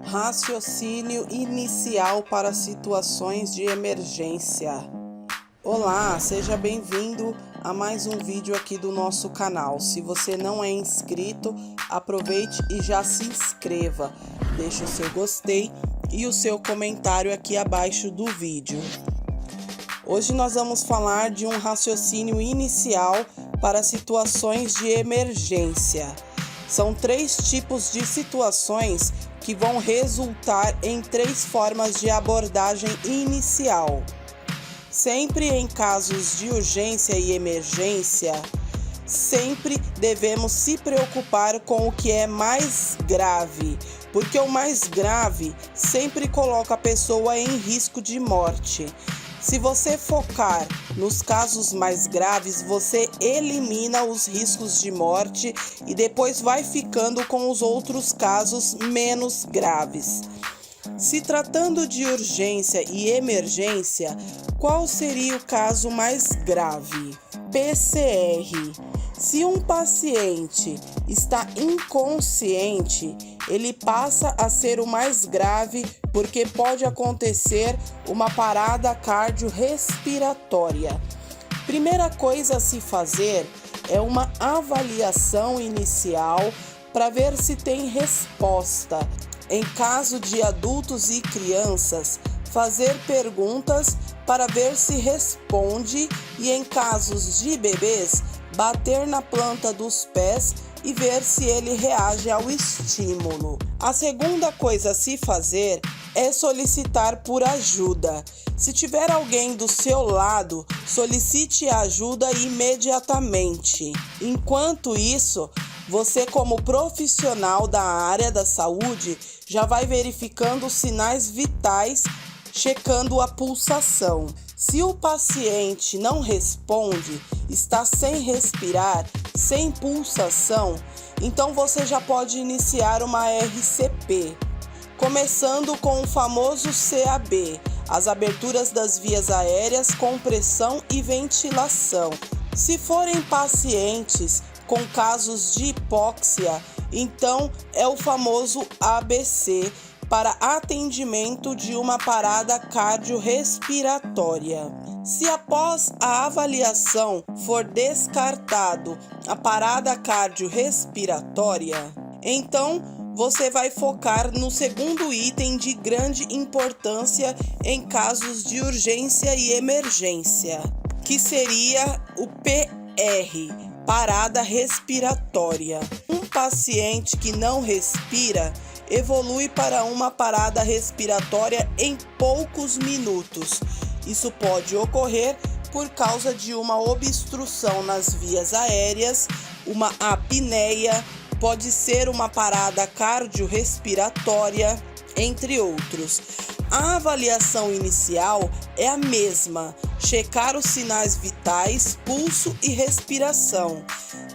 Raciocínio inicial para situações de emergência. Olá, seja bem-vindo a mais um vídeo aqui do nosso canal. Se você não é inscrito, aproveite e já se inscreva. Deixe o seu gostei e o seu comentário aqui abaixo do vídeo. Hoje nós vamos falar de um raciocínio inicial para situações de emergência. São 3 tipos de situações que vão resultar em 3 formas de abordagem inicial. Sempre em casos de urgência e emergência, sempre devemos se preocupar com o que é mais grave, porque o mais grave sempre coloca a pessoa em risco de morte. Se você focar nos casos mais graves, você elimina os riscos de morte e depois vai ficando com os outros casos menos graves. Se tratando de urgência e emergência, qual seria o caso mais grave? PCR. Se um paciente está inconsciente, ele passa a ser o mais grave porque pode acontecer uma parada cardiorrespiratória. Primeira coisa a se fazer é uma avaliação inicial para ver se tem resposta. Em caso de adultos e crianças, fazer perguntas para ver se responde e em casos de bebês, bater na planta dos pés e ver se ele reage ao estímulo. A segunda coisa a se fazer é solicitar por ajuda. Se tiver alguém do seu lado, solicite ajuda imediatamente. Enquanto isso, você como profissional da área da saúde já vai verificando os sinais vitais, checando a pulsação. Se o paciente não responde, está sem respirar, sem pulsação, então você já pode iniciar uma RCP, começando com o famoso CAB, as aberturas das vias aéreas com pressão e ventilação. Se forem pacientes com casos de hipóxia, então é o famoso ABC, para atendimento de uma parada cardiorrespiratória. Se após a avaliação for descartado a parada cardiorrespiratória, então você vai focar no segundo item de grande importância em casos de urgência e emergência, que seria o PR, parada respiratória. Um paciente que não respira evolui para uma parada respiratória em poucos minutos. Isso pode ocorrer por causa de uma obstrução nas vias aéreas, uma apneia, pode ser uma parada cardiorrespiratória, entre outros. A avaliação inicial é a mesma, checar os sinais vitais, pulso e respiração.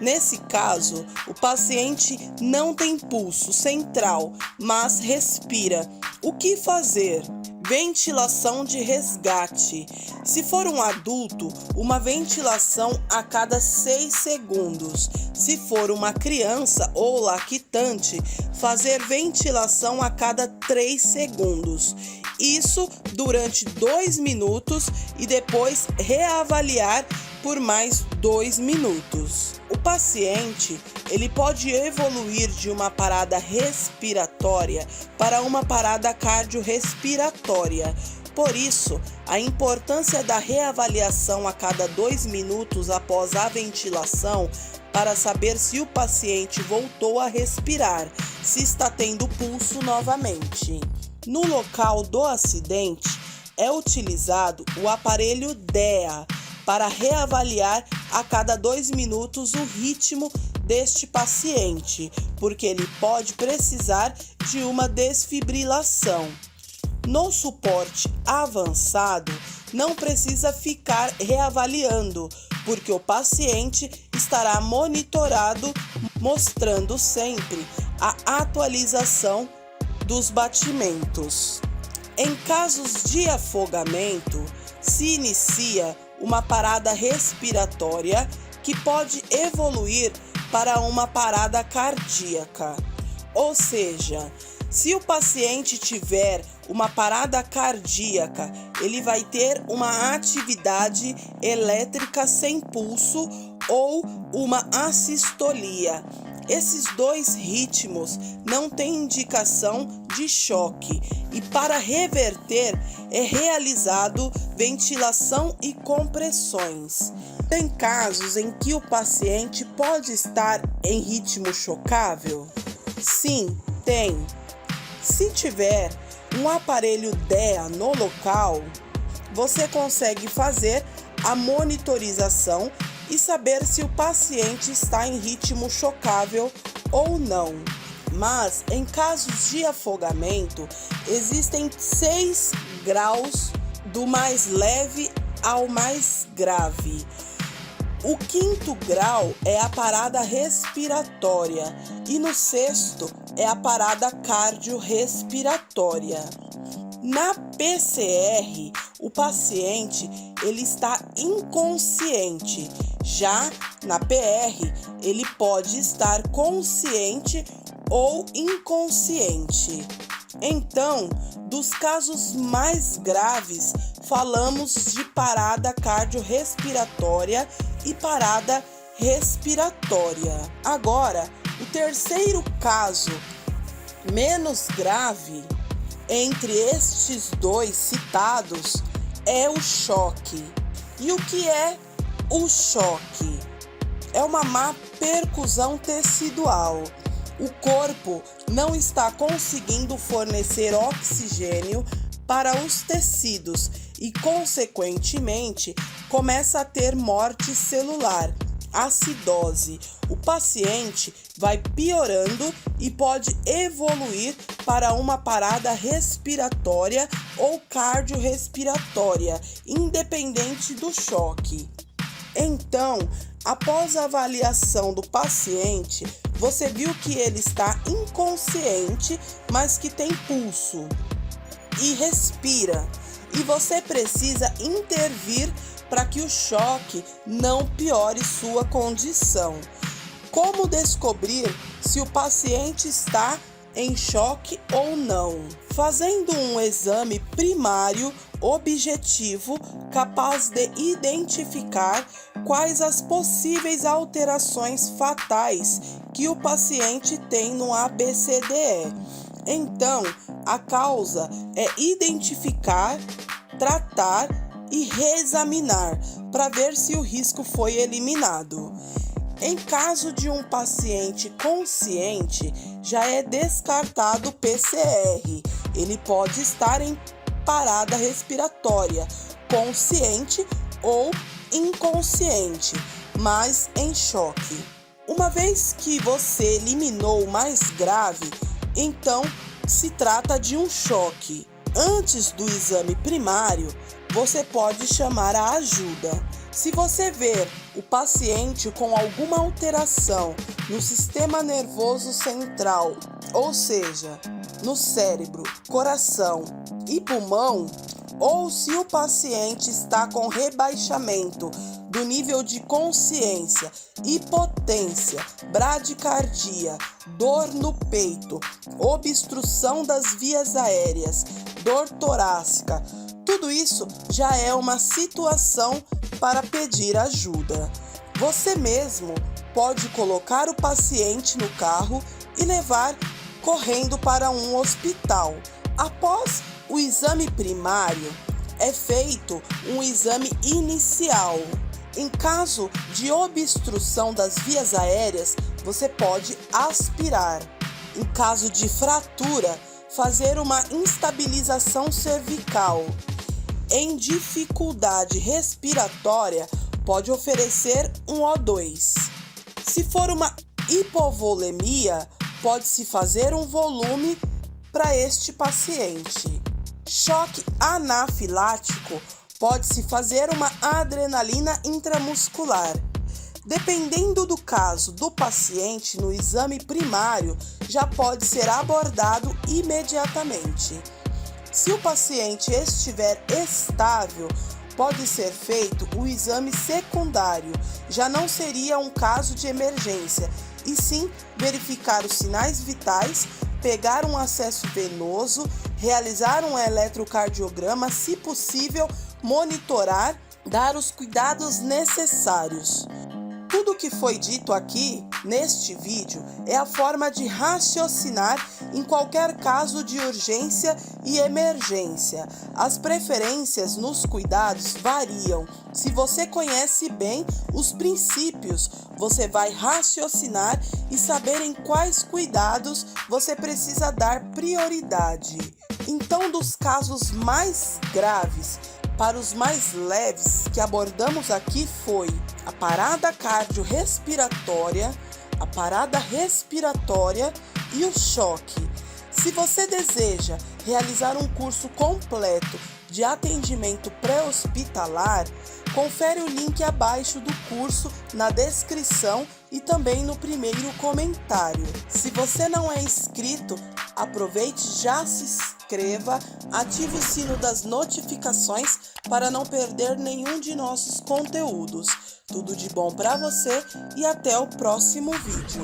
Nesse caso, o paciente não tem pulso central, mas respira. O que fazer? Ventilação de resgate. Se for um adulto, uma ventilação a cada 6 segundos. Se for uma criança ou lactante, fazer ventilação a cada 3 segundos. Isso durante 2 minutos e depois reavaliar por mais 2 minutos. O paciente, ele pode evoluir de uma parada respiratória para uma parada cardiorrespiratória. Por isso, a importância da reavaliação a cada 2 minutos após a ventilação para saber se o paciente voltou a respirar, se está tendo pulso novamente. No local do acidente, é utilizado o aparelho DEA para reavaliar a cada 2 minutos o ritmo deste paciente, porque ele pode precisar de uma desfibrilação. No suporte avançado, não precisa ficar reavaliando, porque o paciente estará monitorado, mostrando sempre a atualização dos batimentos. Em casos de afogamento, se inicia uma parada respiratória que pode evoluir para uma parada cardíaca. Ou seja, Se o paciente tiver uma parada cardíaca, ele vai ter uma atividade elétrica sem pulso ou uma assistolia. Esses dois ritmos não têm indicação de choque e para reverter é realizado ventilação e compressões. Tem casos em que o paciente pode estar em ritmo chocável? Sim, tem. Se tiver um aparelho DEA no local, você consegue fazer a monitorização e saber se o paciente está em ritmo chocável ou não. Mas, em casos de afogamento, existem 6 graus do mais leve ao mais grave. O 5º grau é a parada respiratória e no 6º é a parada cardiorrespiratória. Na PCR, o paciente ele está inconsciente. Já na PR, ele pode estar consciente ou inconsciente. Então, dos casos mais graves, falamos de parada cardiorrespiratória e parada respiratória. Agora, o terceiro caso, menos grave, entre estes dois citados, é o choque. E o que é o choque? É uma má percusão tecidual. O corpo não está conseguindo fornecer oxigênio para os tecidos e, consequentemente, começa a ter morte celular, acidose. O paciente vai piorando e pode evoluir para uma parada respiratória ou cardiorrespiratória, independente do choque. Então, após a avaliação do paciente, você viu que ele está inconsciente, mas que tem pulso e respira. E você precisa intervir para que o choque não piore sua condição. Como descobrir se o paciente está em choque ou não? Fazendo um exame primário objetivo capaz de identificar quais as possíveis alterações fatais que o paciente tem no ABCDE. Então, a causa é identificar, tratar e reexaminar para ver se o risco foi eliminado. Em caso de um paciente consciente, já é descartado o PCR. Ele pode estar em parada respiratória, consciente ou inconsciente, mas em choque. Uma vez que você eliminou o mais grave, então se trata de um choque. Antes do exame primário, você pode chamar a ajuda. Se você ver o paciente com alguma alteração no sistema nervoso central, ou seja, no cérebro, coração e pulmão, ou se o paciente está com rebaixamento do nível de consciência, hipotência, bradicardia, dor no peito, obstrução das vias aéreas, dor torácica, tudo isso já é uma situação para pedir ajuda. Você mesmo pode colocar o paciente no carro e levar correndo para um hospital. Após o exame primário, é feito um exame inicial. Em caso de obstrução das vias aéreas, você pode aspirar. Em caso de fratura, fazer uma instabilização cervical. Em dificuldade respiratória, pode oferecer um O2. Se for uma hipovolemia, pode-se fazer um volume para este paciente. Choque anafilático, pode-se fazer uma adrenalina intramuscular. Dependendo do caso do paciente, no exame primário, já pode ser abordado imediatamente. Se o paciente estiver estável, pode ser feito o exame secundário. Já não seria um caso de emergência, e sim verificar os sinais vitais pegar um acesso venoso, realizar um eletrocardiograma, se possível, monitorar, dar os cuidados necessários. Tudo que foi dito aqui neste vídeo é a forma de raciocinar em qualquer caso de urgência e emergência. As preferências nos cuidados variam. Se você conhece bem os princípios, você vai raciocinar e saber em quais cuidados você precisa dar prioridade. Então, dos casos mais graves para os mais leves que abordamos aqui foi a parada cardiorrespiratória, a parada respiratória e o choque. Se você deseja realizar um curso completo de atendimento pré-hospitalar, confere o link abaixo do curso na descrição e também no primeiro comentário. Se você não é inscrito, aproveite, já se inscreva, ative o sino das notificações para não perder nenhum de nossos conteúdos. Tudo de bom para você e até o próximo vídeo.